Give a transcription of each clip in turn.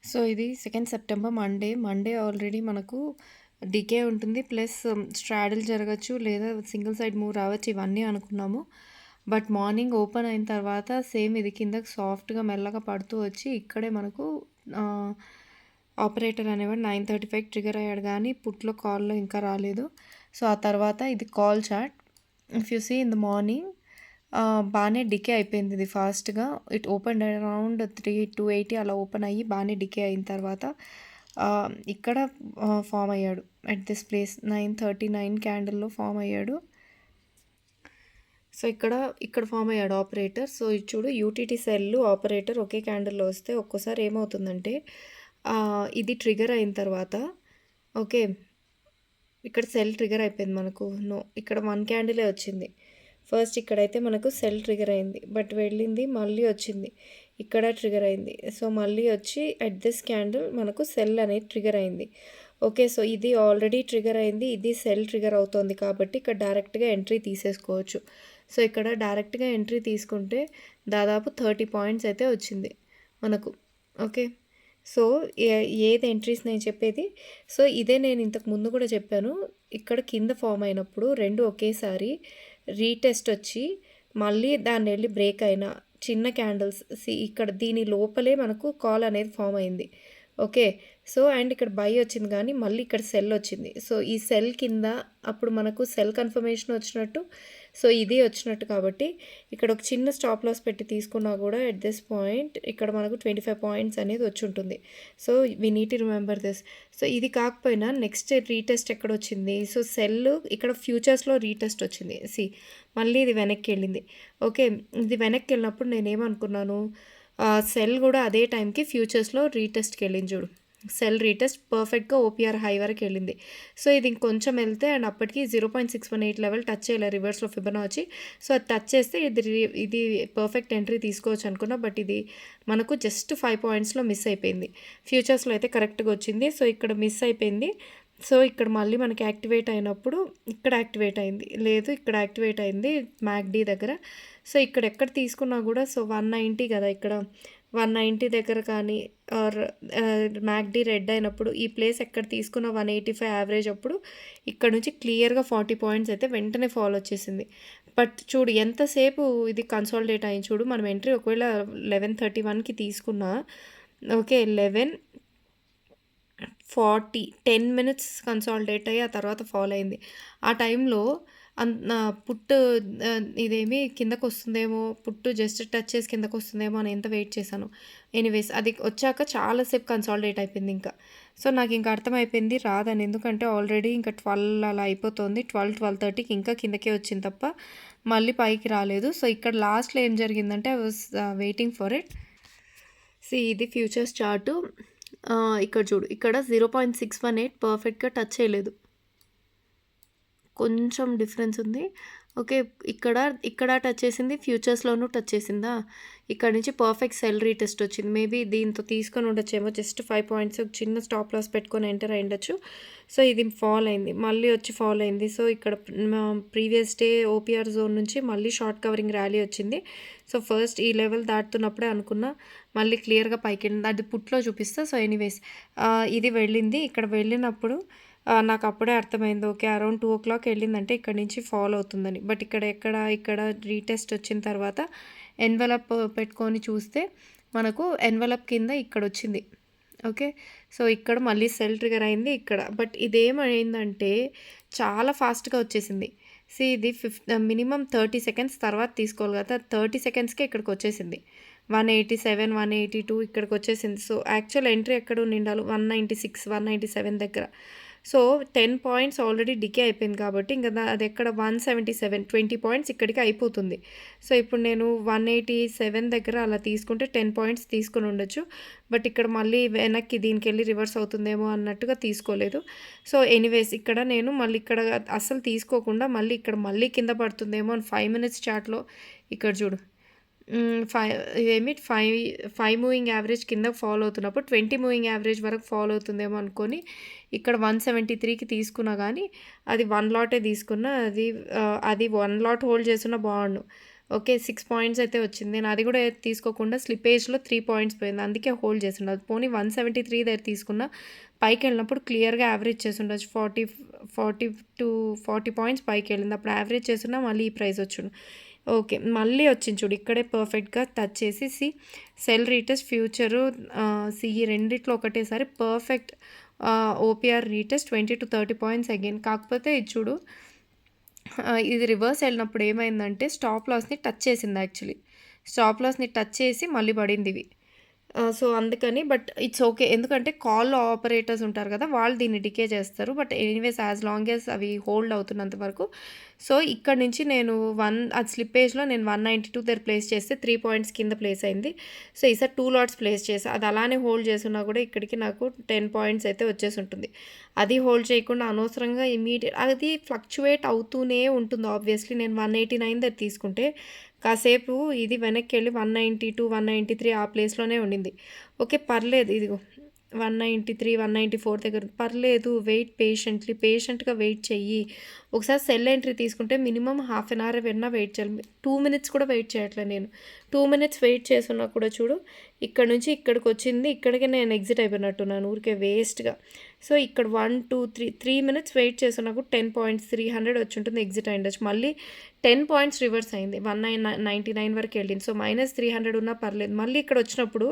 So, ఇది 2 September Monday already మనకు decay ఉంటుంది. ప్లస్ స్ట్రాడిల్ జరగచ్చు, లేదా సింగిల్ సైడ్ మూవ్ రావచ్చు, ఇవన్నీ అనుకున్నాము. బట్ మార్నింగ్ ఓపెన్ అయిన తర్వాత సేమ్ ఇది కిందకి సాఫ్ట్‌గా మెల్లగా పడుతూ వచ్చి ఇక్కడే మనకు ఆహ్, ఆపరేటర్ అనేవాడు 9:35కి ట్రిగ్గర్ అయ్యాడు గానీ పుట్‌లో కాల్‌లో ఇంకా రాలేదు. సో, ఆ తర్వాత ఇది call chart. If you see in the morning బానే డికే అయిపోయింది ఇది ఫాస్ట్‌గా. ఇట్ ఓపెన్డ్ అరౌండ్ 280 అలా ఓపెన్ అయ్యి బానే డికే అయిన తర్వాత ఇక్కడ ఫార్మ్ అయ్యాడు. అట్ దిస్ ప్లేస్ 9:39 క్యాండిల్‌లో ఫార్మ్ అయ్యాడు. సో, ఇక్కడ ఫార్మ్ అయ్యాడు ఆపరేటర్. సో, ఇది చూడు యూటీటీ సెల్, ఆపరేటర్ ఒకే క్యాండిల్‌లో వస్తే ఒక్కోసారి ఏమవుతుందంటే ఇది ట్రిగ్గర్ అయిన తర్వాత ఓకే. ఇక్కడ సెల్ ట్రిగ్గర్ అయిపోయింది మనకు. నో, ఇక్కడ 1 క్యాండిలే వచ్చింది. ఫస్ట్ ఇక్కడైతే మనకు సెల్ ట్రిగ్గర్ అయింది. బట్ వెళ్ళింది మళ్ళీ వచ్చింది. ఇక్కడ ట్రిగ్గర్ అయింది. సో, మళ్ళీ వచ్చి అట్ దిస్ క్యాండిల్ మనకు సెల్ అనేది ట్రిగ్గర్ అయింది. ఓకే. సో, ఇది ఆల్రెడీ ట్రిగ్గర్ అయింది. ఇది సెల్ ట్రిగ్గర్ అవుతోంది కాబట్టి ఇక్కడ డైరెక్ట్‌గా ఎంట్రీ తీసేసుకోవచ్చు. సో, ఇక్కడ డైరెక్ట్‌గా ఎంట్రీ తీసుకుంటే దాదాపు 30 పాయింట్స్ అయితే వచ్చింది మనకు. ఓకే. సో, ఏది ఎంట్రీస్ నేను చెప్పేది. సో, ఇదే నేను ఇంతకు ముందు కూడా చెప్పాను. ఇక్కడ కింద ఫార్మ్ అయినప్పుడు 2 ఒకేసారి రీటెస్ట్ వచ్చి మళ్ళీ దాన్నెళ్ళి బ్రేక్ అయిన చిన్న క్యాండిల్స్ ఇక్కడ దీని లోపలే మనకు కాల్ అనేది ఫార్మ్ అయింది. ఓకే. సో, అండ్ ఇక్కడ బై వచ్చింది కానీ మళ్ళీ ఇక్కడ సెల్ వచ్చింది. సో, ఈ సెల్ కింద అప్పుడు మనకు సెల్ కన్ఫర్మేషన్ వచ్చినట్టు, సో, ఇది వచ్చినట్టు కాబట్టి ఇక్కడ ఒక చిన్న స్టాప్ లాస్ పెట్టి తీసుకున్నా కూడా ఎట్ దిస్ పాయింట్ ఇక్కడ మనకు 25 పాయింట్స్ అనేది వచ్చి ఉంటుంది. So, we need to remember this. So, ఇది కాకపోయినా నెక్స్ట్ రీటెస్ట్ ఎక్కడొచ్చింది. సో, సెల్ ఇక్కడ ఫ్యూచర్స్‌లో రీటెస్ట్ వచ్చింది. మళ్ళీ ఇది వెనక్కి వెళ్ళింది. ఓకే. ఇది వెనక్కి వెళ్ళినప్పుడు నేనేమనుకున్నాను, సెల్ కూడా అదే టైంకి ఫ్యూచర్స్‌లో రీటెస్ట్‌కి వెళ్ళింది చూడు. సెల్ రీటెస్ట్ పర్ఫెక్ట్‌గా ఓపీఆర్ హై వరకు వెళ్ళింది. సో, ఇది ఇంకొంచెం వెళ్తే అండ్ అప్పటికి 0.618 లెవెల్ టచ్ చేయలే రివర్స్‌లో ఫిబొనాచి. సో, అది టచ్ చేస్తే ఇది పర్ఫెక్ట్ ఎంట్రీ తీసుకోవచ్చు అనుకున్నా. బట్ ఇది మనకు జస్ట్ 5 పాయింట్స్‌లో మిస్ అయిపోయింది. ఫ్యూచర్స్‌లో అయితే కరెక్ట్‌గా వచ్చింది. సో, ఇక్కడ మిస్ అయిపోయింది. సో, ఇక్కడ మళ్ళీ మనకి యాక్టివేట్ అయినప్పుడు ఇక్కడ యాక్టివేట్ అయింది. లేదు, ఇక్కడ యాక్టివేట్ అయింది మ్యాక్‌డీ దగ్గర. సో, ఇక్కడ ఎక్కడ తీసుకున్నా కూడా 190 కదా ఇక్కడ. 190 దగ్గర కానీ ఆర్ మ్యాక్‌డీ రెడ్ అయినప్పుడు ఈ ప్లేస్ ఎక్కడ తీసుకున్న 185 యావరేజ్ అప్పుడు ఇక్కడ నుంచి క్లియర్‌గా 40 పాయింట్స్ అయితే వెంటనే ఫాల్ వచ్చేసింది. బట్ చూడు ఎంతసేపు ఇది కన్సాలిడేట్ అయింది చూడు. మనం ఎంట్రీ ఒకవేళ 11:31కి తీసుకున్నా ఓకే. 11:40 10 మినిట్స్ కన్సాలిడేట్ అయ్యి ఆ తర్వాత ఫాల్ అయింది. ఆ టైంలో పుట్టు ఇదేమి కిందకొస్తుందేమో, పుట్టు జస్ట్ టచ్ చేసి కిందకొస్తుందేమో అని ఎంత వెయిట్ చేశాను. ఎనీవేస్ అది వచ్చాక చాలా సేపు కన్సాలిడేట్ అయిపోయింది ఇంకా. సో, నాకింక అర్థమైపోయింది రాదని. ఎందుకంటే ఆల్రెడీ ఇంకా 12 అలా అయిపోతుంది. 12:30కి ఇంకా కిందకే వచ్చింది తప్ప మళ్ళీ పైకి రాలేదు. సో, ఇక్కడ లాస్ట్‌లో ఏం జరిగిందంటే I was waiting for it. ఇది ఫ్యూచర్స్ చార్టు. ఇక్కడ చూడు. ఇక్కడ 0.618 పర్ఫెక్ట్‌గా టచ్ చేయలేదు. కొంచెం డిఫరెన్స్ ఉంది. ఓకే. ఇక్కడ టచ్ చేసింది. ఫ్యూచర్స్‌లోనూ టచ్ చేసిందా? ఇక్కడ నుంచి పర్ఫెక్ట్ సెల్ రీటెస్ట్ వచ్చింది. మేబీ దీంతో తీసుకొని ఉండొచ్చేమో. జస్ట్ 5 పాయింట్స్ చిన్న స్టాప్ లాస్ పెట్టుకొని ఎంటర్ అయ్యుండొచ్చు. సో, ఇది ఫాల్ అయింది. మళ్ళీ వచ్చి ఫాల్ అయింది. సో, ఇక్కడ ప్రీవియస్ డే ఓపీఆర్ జోన్ నుంచి మళ్ళీ షార్ట్ కవరింగ్ ర్యాలీ వచ్చింది. సో, ఫస్ట్ ఈ లెవెల్ దాటుతున్నప్పుడే అనుకున్నా మళ్ళీ క్లియర్‌గా పైకెళ్ళింది. అది పుట్‌లో చూపిస్తా. సో, ఎనీవేస్ ఇది వెళ్ళింది. ఇక్కడ వెళ్ళినప్పుడు నాకు అప్పుడే అర్థమైంది. ఓకే. అరౌండ్ 2:00 వెళ్ళిందంటే ఇక్కడి నుంచి ఫాల్ అవుతుందని. బట్ ఇక్కడ రీటెస్ట్ వచ్చిన తర్వాత ఎన్వలప్ పెట్టుకొని చూస్తే మనకు ఎన్వలప్ కింద ఇక్కడొచ్చింది. ఓకే. సో, ఇక్కడ మళ్ళీ సెల్ ట్రిగ్గర్ అయింది ఇక్కడ. బట్ ఇదేమైందంటే చాలా ఫాస్ట్‌గా వచ్చేసింది. ఇది మినిమమ్ 30 సెకండ్స్ తర్వాత తీసుకోవాలి కదా! 30 సెకండ్స్‌కే ఇక్కడికొచ్చేసింది. 187, 182 ఇక్కడికొచ్చేసింది. సో, యాక్చువల్ ఎంట్రీ ఎక్కడ ఉండిండాలి 196, 197 దగ్గర. సో, 10 పాయింట్స్ ఆల్రెడీ డికే అయిపోయింది కాబట్టి ఇంక అదెక్కడ 177 20 పాయింట్స్ ఇక్కడికి అయిపోతుంది. సో, ఇప్పుడు నేను 187 దగ్గర అలా తీసుకుంటే 10 పాయింట్స్ తీసుకొని ఉండొచ్చు. బట్ ఇక్కడ మళ్ళీ వెనక్కి దీనికెళ్ళి రివర్స్ అవుతుందేమో అన్నట్టుగా తీసుకోలేదు. సో, ఎనీవేస్ ఇక్కడ నేను మళ్ళీ ఇక్కడ అస్సలు తీసుకోకుండా మళ్ళీ కింద పడుతుందేమో అని 5 మినిట్స్ చార్ట్‌లో ఇక్కడ చూడు. 5 మూవింగ్ యావరేజ్ కింద ఫాలో అవుతున్నప్పుడు 20 మూవింగ్ యావరేజ్ వరకు ఫాలో అవుతుందేమో అనుకోని ఇక్కడ 173కి తీసుకున్నా కానీ అది 1 లాటే తీసుకున్నా. అది 1 లాట్ హోల్డ్ చేసున్నా బాగుండు. ఓకే. 6 పాయింట్స్ అయితే వచ్చింది. నేను అది కూడా తీసుకోకుండా స్లిప్పేజ్‌లో 3 పాయింట్స్ పోయింది. అందుకే హోల్డ్ చేసుండ. అది పోనీ 173 దగ్గర తీసుకున్నా పైకెళ్ళినప్పుడు క్లియర్‌గా యావరేజ్ చేసుండొచ్చు. 40 పాయింట్స్ పైకెళ్ళింది. అప్పుడు యావరేజ్ చేసున్నా మళ్ళీ ఈ ప్రైస్ వచ్చుండు. ఓకే. మళ్ళీ వచ్చింది చూడు. ఇక్కడే పర్ఫెక్ట్‌గా టచ్ చేసి సెల్ రీటెస్ట్ ఫ్యూచరు ఈ రెండిట్లో ఒకటేసారి perfect OPR retest 20-30 points again. కాకపోతే ఇది చూడు ఇది రివర్స్ ఎళ్ళినప్పుడు ఏమైందంటే స్టాప్ లాస్‌ని టచ్ చేసింది యాక్చువల్లీ. స్టాప్ లాస్‌ని టచ్ చేసి మళ్ళీ పడిందివి. సో, అందుకని బట్ ఇట్స్ ఓకే. ఎందుకంటే కాల్‌లో ఆపరేటర్స్ ఉంటారు కదా! వాళ్ళు దీన్ని డికే చేస్తారు. But anyways as long as అవి హోల్డ్ అవుతున్నంత వరకు. సో, ఇక్కడి నుంచి నేను అది స్లిప్పేజ్‌లో నేను 192 దగ్గర ప్లేస్ చేస్తే 3 పాయింట్స్ కింద ప్లేస్ అయింది. సో, ఈసారి 2 లాట్స్ ప్లేస్ చేశా. అది అలానే హోల్డ్ చేసున్నా కూడా ఇక్కడికి నాకు 10 పాయింట్స్ అయితే వచ్చేసుంటుంది. అది హోల్డ్ చేయకుండా అనవసరంగా అది ఫ్లక్చుయేట్ అవుతూనే ఉంటుంది ఆబ్వియస్‌లీ. నేను 189 దగ్గర తీసుకుంటే కాసేపు ఇది వెనక్కెళ్ళి 192, 193 ఆ ప్లేస్‌లోనే ఉండింది. ఓకే. పర్లేదు ఇదిగో 193, 194 దగ్గర పర్లేదు. పేషెంట్‌గా వెయిట్ చెయ్యి. ఒకసారి సెల్ ఎంట్రీ తీసుకుంటే మినిమమ్ హాఫ్ ఎన్ అవర్ అయినా వెయిట్ చేయాలి. 2 మినిట్స్ కూడా వెయిట్ చేయట్లే నేను. 2 మినిట్స్ వెయిట్ చేసున్నా కూడా చూడు ఇక్కడ నుంచి ఇక్కడికొచ్చింది. ఇక్కడికే నేను ఎగ్జిట్ అయిపోయినట్టున్నాను ఊరికే వేస్ట్‌గా. సో, ఇక్కడ 1, 2, 3 మినిట్స్ వెయిట్ చేసున్నా కూడా 10 పాయింట్స్ 300 వచ్చుంటుంది ఎగ్జిట్ అయ్యుండొచ్చు. మళ్ళీ 10 పాయింట్స్ రివర్స్ అయింది. 99 వరకు వెళ్ళింది. సో, -300 ఉన్నా పర్లేదు. మళ్ళీ ఇక్కడొచ్చినప్పుడు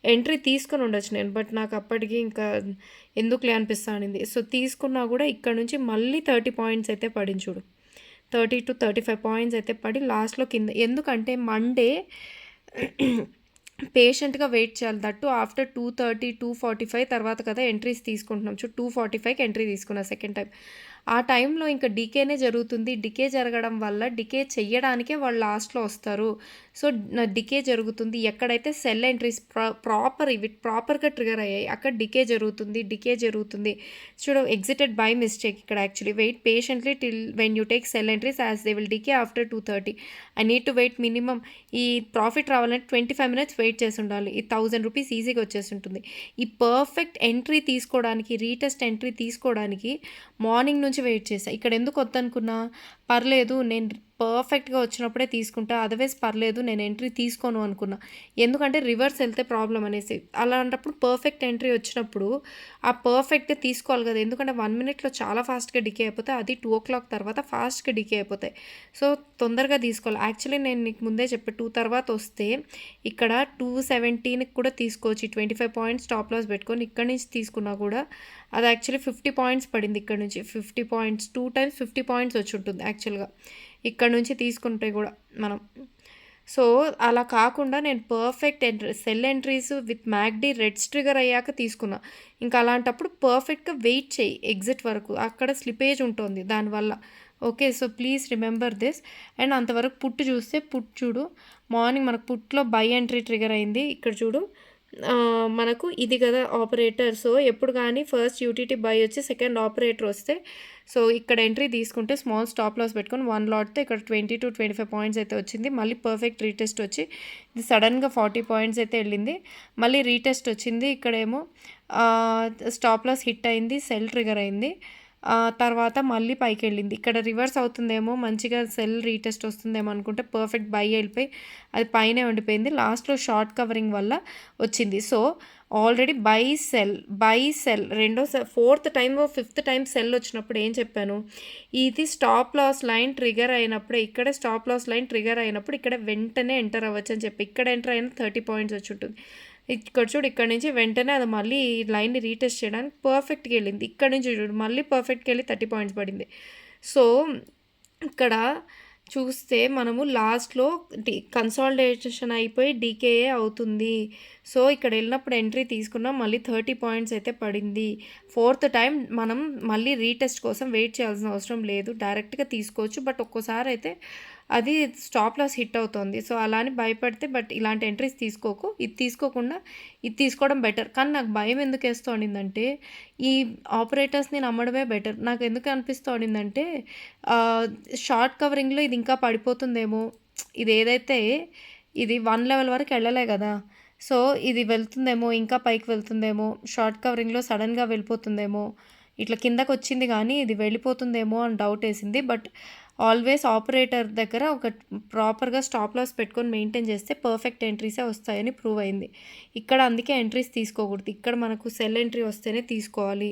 ఎంట్రీ తీసుకొని ఉండొచ్చు నేను. బట్ నాకు అప్పటికి ఇంకా ఎందుకులే అనిపిస్తా ఉండింది. సో, తీసుకున్నా కూడా ఇక్కడ నుంచి మళ్ళీ 30 పాయింట్స్ అయితే పడింది చూడు. 30-35 పాయింట్స్ అయితే పడి లాస్ట్‌లో కింద. ఎందుకంటే మండే పేషెంట్‌గా వెయిట్ చేయాలి. దట్టు ఆఫ్టర్ 2:30, 2:45 తర్వాత కదా ఎంట్రీస్ తీసుకుంటున్నాం. 2:45కి ఎంట్రీ తీసుకున్నా సెకండ్ టైమ్. ఆ టైంలో ఇంకా డీకేనే జరుగుతుంది. డీకే జరగడం వల్ల డీకే చెయ్యడానికే వాళ్ళు లాస్ట్‌లో వస్తారు. సో, డీకే జరుగుతుంది. ఎక్కడైతే సెల్ ఎంట్రీస్ ఇవి ప్రాపర్‌గా ట్రిగ్గర్ అయ్యాయి. అక్కడ డీకే జరుగుతుంది. చూడు ఎగ్జిటెడ్ బై మిస్టేక్ ఇక్కడ actually. Wait patiently till when you take sell entries as they will decay after 2:30. I need to wait minimum ఈ ప్రాఫిట్ రావాలంటే 25 మినిట్స్ వెయిట్ చేసి ఉండాలి. ఈ ₹1000 ఈజీగా వచ్చేసుంటుంది. ఈ పర్ఫెక్ట్ ఎంట్రీ తీసుకోవడానికి, రీటెస్ట్ ఎంట్రీ తీసుకోవడానికి మార్నింగ్ నుంచి వెయిట్ చేశా. ఇక్కడ ఎందుకు వద్దనుకున్నా, పర్లేదు నేను పర్ఫెక్ట్‌గా వచ్చినప్పుడే తీసుకుంటా. అదర్‌వైజ్ పర్లేదు నేను ఎంట్రీ తీసుకోను అనుకున్నా. ఎందుకంటే రివర్స్ ఎళ్తే ప్రాబ్లమ్ అనేసి. అలాంటప్పుడు పర్ఫెక్ట్ ఎంట్రీ వచ్చినప్పుడు ఆ పర్ఫెక్టే తీసుకోవాలి కదా! ఎందుకంటే 1 మినిట్‌లో చాలా ఫాస్ట్‌గా డికే అయిపోతాయి. అది 2:00 తర్వాత ఫాస్ట్‌గా డికే అయిపోతాయి. సో, తొందరగా తీసుకోవాలి. యాక్చువల్లీ నేను నీకు ముందే చెప్పా 2 తర్వాత వస్తే ఇక్కడ 217కి కూడా తీసుకోవచ్చు. ఈ 25 పాయింట్స్ స్టాప్ లాస్ పెట్టుకొని ఇక్కడి నుంచి తీసుకున్నా కూడా అది యాక్చువల్లీ 50 పాయింట్స్ పడింది ఇక్కడ నుంచి. 50 పాయింట్స్ 2 టైమ్స్ 50 పాయింట్స్ వచ్చుంటుంది యాక్చువల్‌గా. ఇక్కడ నుంచి తీసుకుంటే కూడా మనం. సో, అలా కాకుండా నేను perfect sell entries with MACD reds trigger అయ్యాక తీసుకున్నా. ఇంకా అలాంటప్పుడు పర్ఫెక్ట్‌గా వెయిట్ చెయ్యి ఎగ్జిట్ వరకు. అక్కడ స్లిపేజ్ ఉంటుంది దానివల్ల. Okay. So, please remember this. And అంతవరకు పుట్ చూడు. మార్నింగ్ మనకు పుట్‌లో బై ఎంట్రీ ట్రిగ్గర్ అయింది. ఇక్కడ చూడు మనకు ఇది కదా ఆపరేటర్. సో, ఎప్పుడు కానీ ఫస్ట్ యూటీటీ బై వచ్చి సెకండ్ ఆపరేటర్ వస్తే సో, ఇక్కడ ఎంట్రీ తీసుకుంటే స్మాల్ స్టాప్ లాస్ పెట్టుకొని 1 లాట్‌తో ఇక్కడ 20-25 పాయింట్స్ అయితే వచ్చింది. మళ్ళీ పర్ఫెక్ట్ రీటెస్ట్ వచ్చి ఇది సడన్‌గా 40 పాయింట్స్ అయితే వెళ్ళింది. మళ్ళీ రీటెస్ట్ వచ్చింది. ఇక్కడేమో స్టాప్ లాస్ హిట్ అయింది. సెల్ ట్రిగ్గర్ అయింది. తర్వాత మళ్ళీ పైకెళ్ళింది. ఇక్కడ రివర్స్ అవుతుందేమో మంచిగా సెల్ రీటెస్ట్ వస్తుందేమో అనుకుంటే పర్ఫెక్ట్ బై వెళ్ళిపోయి అది పైనే ఉండిపోయింది. లాస్ట్‌లో షార్ట్ కవరింగ్ వల్ల వచ్చింది. So, already buy sell fourth time, fifth time cell వచ్చినప్పుడు ఏం చెప్పాను? ఇది స్టాప్ లాస్ లైన్ ట్రిగ్గర్ అయినప్పుడే ఇక్కడే స్టాప్ లాస్ లైన్ ట్రిగ్గర్ అయినప్పుడు ఇక్కడ వెంటనే ఎంటర్ అవ్వచ్చు అని చెప్పి. ఇక్కడ ఎంటర్ అయిన 30 పాయింట్స్ వచ్చుంటుంది. ఇక్కడ చూడు ఇక్కడ నుంచి వెంటనే అది మళ్ళీ ఈ లైన్‌ని రీటెస్ట్ చేయడానికి పర్ఫెక్ట్‌గా వెళ్ళింది. ఇక్కడ నుంచి చూడు మళ్ళీ పర్ఫెక్ట్‌గా వెళ్ళి 30 పాయింట్స్ పడింది. సో, ఇక్కడ చూస్తే మనము లాస్ట్‌లో కన్సాలిడేషన్ అయిపోయి డీకేఏ అవుతుంది. సో, ఇక్కడ వెళ్ళినప్పుడు ఎంట్రీ తీసుకున్నాం. మళ్ళీ 30 పాయింట్స్ అయితే పడింది. ఫోర్త్ టైం మనం మళ్ళీ రీటెస్ట్ కోసం వెయిట్ చేయాల్సిన అవసరం లేదు. డైరెక్ట్‌గా తీసుకోవచ్చు. బట్ ఒక్కోసారి అయితే అది స్టాప్ లాస్ హిట్ అవుతుంది. సో, అలా అని భయపడితే బట్ ఇలాంటి ఎంట్రీస్ తీసుకోకు. ఇది తీసుకోకుండా ఇది తీసుకోవడం బెటర్. కానీ నాకు భయం ఎందుకేస్తూ ఉండిందంటే ఈ ఆపరేటర్స్‌ని నమ్మడమే బెటర్. నాకు ఎందుకు అనిపిస్తూ ఉండిందంటే షార్ట్ కవరింగ్‌లో ఇది ఇంకా పడిపోతుందేమో. ఇదేదైతే ఇది 1 లెవెల్ వరకు వెళ్ళలే కదా! సో, ఇది వెళ్తుందేమో, ఇంకా పైకి వెళ్తుందేమో, షార్ట్ కవరింగ్‌లో సడన్‌గా వెళ్ళిపోతుందేమో, ఇట్లా కిందకొచ్చింది కానీ ఇది వెళ్ళిపోతుందేమో అని డౌటేసింది. బట్ ఆల్వేస్ ఆపరేటర్ దగ్గర ఒక ప్రాపర్‌గా స్టాప్ లాస్ పెట్టుకొని మెయింటైన్ చేస్తే పర్ఫెక్ట్ ఎంట్రీసే వస్తాయని ప్రూవ్ అయింది. ఇక్కడ అందుకే ఎంట్రీస్ తీసుకోకూడదు. ఇక్కడ మనకు సెల్ ఎంట్రీ వస్తేనే తీసుకోవాలి.